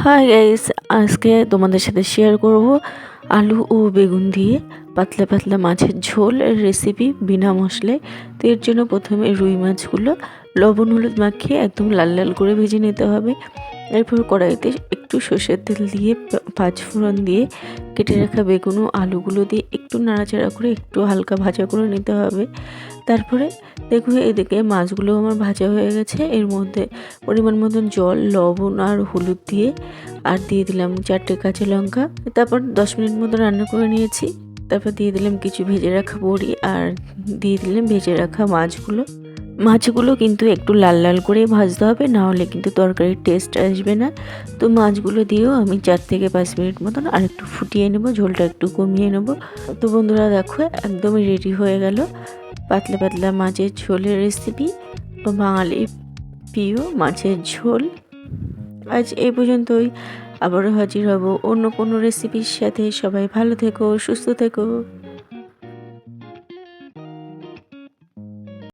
Hi guys, আজকে তোমাদের সাথে শেয়ার করব আলু ও বেগুন দিয়ে পাতলা পাতলা মাছের ঝোল রেসিপি বিনা মশলায়। তো এর জন্য প্রথমে রুই মাছগুলো লবণ হলুদ মাখিয়ে একদম লাল লাল করে ভেজে নিতে হবে। এরপর কড়াইতে একটু সর্ষের তেল দিয়ে পাঁচ ফোড়ন দিয়ে কেটে রাখা বেগুন ও আলুগুলো দিয়ে একটু নাড়াচাড়া করে একটু হালকা ভাজা করে নিতে হবে। তারপরে দেখবে এদিকে মাছগুলো আমার ভাজা হয়ে গেছে। এর মধ্যে পরিমাণ মতন জল, লবণ আর হলুদ দিয়ে আর দিয়ে দিলাম 4টে কাঁচা লঙ্কা। তারপর 10 মিনিট মতো রান্না করে নিয়েছি। তারপর দিয়ে দিলাম কিছু ভেজে রাখা বড়ি আর দিয়ে দিলাম ভেজে রাখা মাছগুলো কিন্তু একটু লাল লাল করে ভাজতে হবে, না হলে কিন্তু তরকারির টেস্ট আসবে না। তো মাছগুলো দিয়েও আমি 4 থেকে 5 মিনিট মতন আর একটু ফুটিয়ে নেব, ঝোলটা একটু কমিয়ে নেব। তো বন্ধুরা দেখো, একদমই রেডি হয়ে গেল পাতলা পাতলা মাছের ঝোলের রেসিপি, বাঙালির প্রিয় মাছের ঝোল। আজ এই পর্যন্তই, আবারও হাজির হব অন্য কোনো রেসিপির সাথে। সবাই ভালো থেকো, সুস্থ থেকো।